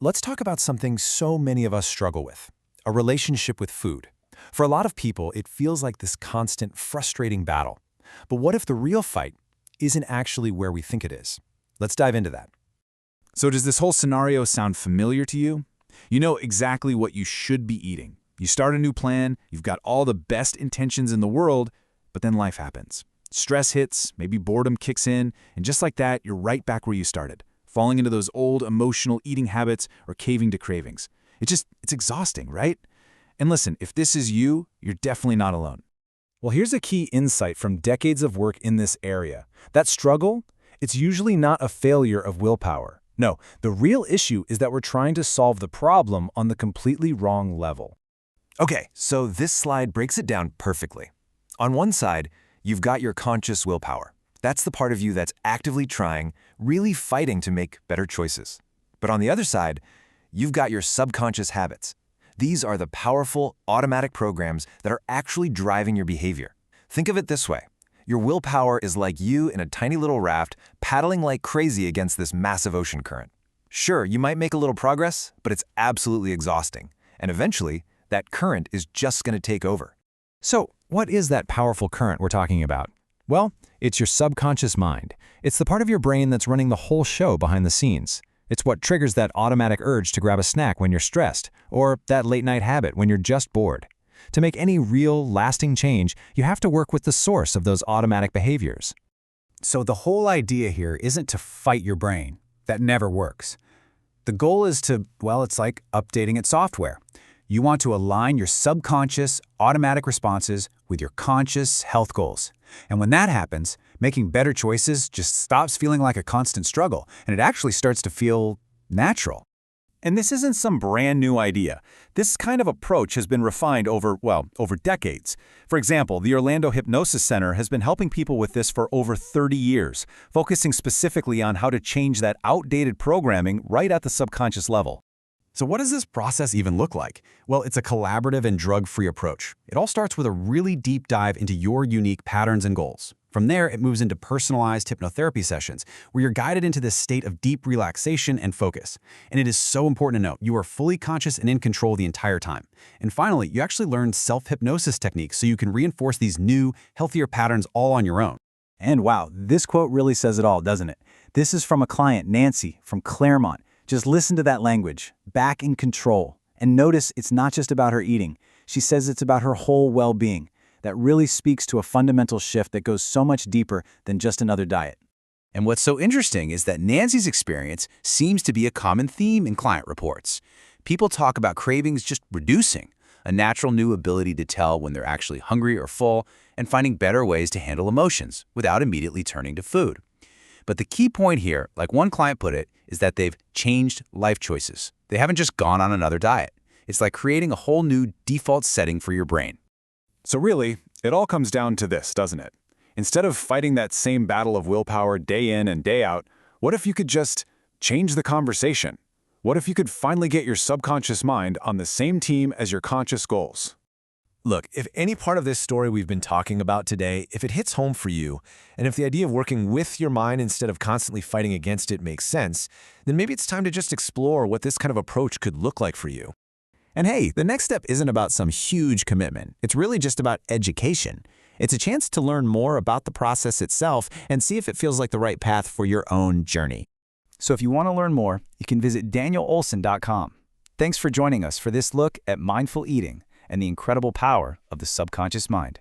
Let's talk about something so many of us struggle with, a relationship with food. For a lot of people, it feels like this constant, frustrating battle. But what if the real fight isn't actually where we think it is? Let's dive into that. So does this whole scenario sound familiar to you? You know exactly what you should be eating. You start a new plan, you've got all the best intentions in the world, but then life happens. Stress hits, maybe boredom kicks in, and just like that, you're right back where you started, falling into those old emotional eating habits or caving to cravings. It's exhausting, right? And listen, if this is you, you're definitely not alone. Well, here's a key insight from decades of work in this area. That struggle, it's usually not a failure of willpower. No, the real issue is that we're trying to solve the problem on the completely wrong level. Okay, so this slide breaks it down perfectly. On one side, you've got your conscious willpower. That's the part of you that's actively trying, really fighting to make better choices. But on the other side, you've got your subconscious habits. These are the powerful, automatic programs that are actually driving your behavior. Think of it this way. Your willpower is like you in a tiny little raft paddling like crazy against this massive ocean current. Sure, you might make a little progress, but it's absolutely exhausting. And eventually, that current is just going to take over. So, what is that powerful current we're talking about? Well, it's your subconscious mind. It's the part of your brain that's running the whole show behind the scenes. It's what triggers that automatic urge to grab a snack when you're stressed, or that late-night habit when you're just bored. To make any real, lasting change, you have to work with the source of those automatic behaviors. So the whole idea here isn't to fight your brain. That never works. The goal is to, it's like updating its software. You want to align your subconscious, automatic responses with your conscious health goals. And when that happens, making better choices just stops feeling like a constant struggle, and it actually starts to feel natural. And this isn't some brand new idea. This kind of approach has been refined over decades. For example, the Orlando Hypnosis Center has been helping people with this for over 30 years, focusing specifically on how to change that outdated programming right at the subconscious level. So what does this process even look like? Well, it's a collaborative and drug-free approach. It all starts with a really deep dive into your unique patterns and goals. From there, it moves into personalized hypnotherapy sessions, where you're guided into this state of deep relaxation and focus. And it is so important to note, you are fully conscious and in control the entire time. And finally, you actually learn self-hypnosis techniques so you can reinforce these new, healthier patterns all on your own. And wow, this quote really says it all, doesn't it? This is from a client, Nancy, from Clermont. Just listen to that language, back in control. And notice it's not just about her eating. She says it's about her whole well-being. That really speaks to a fundamental shift that goes so much deeper than just another diet. And what's so interesting is that Nancy's experience seems to be a common theme in client reports. People talk about cravings just reducing, a natural new ability to tell when they're actually hungry or full, and finding better ways to handle emotions without immediately turning to food. But the key point here, like one client put it, is that they've changed life choices. They haven't just gone on another diet. It's like creating a whole new default setting for your brain. So really, it all comes down to this, doesn't it? Instead of fighting that same battle of willpower day in and day out, what if you could just change the conversation? What if you could finally get your subconscious mind on the same team as your conscious goals? Look, if any part of this story we've been talking about today, if it hits home for you, and if the idea of working with your mind instead of constantly fighting against it makes sense, then maybe it's time to just explore what this kind of approach could look like for you. And hey, the next step isn't about some huge commitment. It's really just about education. It's a chance to learn more about the process itself and see if it feels like the right path for your own journey. So if you want to learn more, you can visit danielolson.com. Thanks for joining us for this look at mindful eating and the incredible power of the subconscious mind.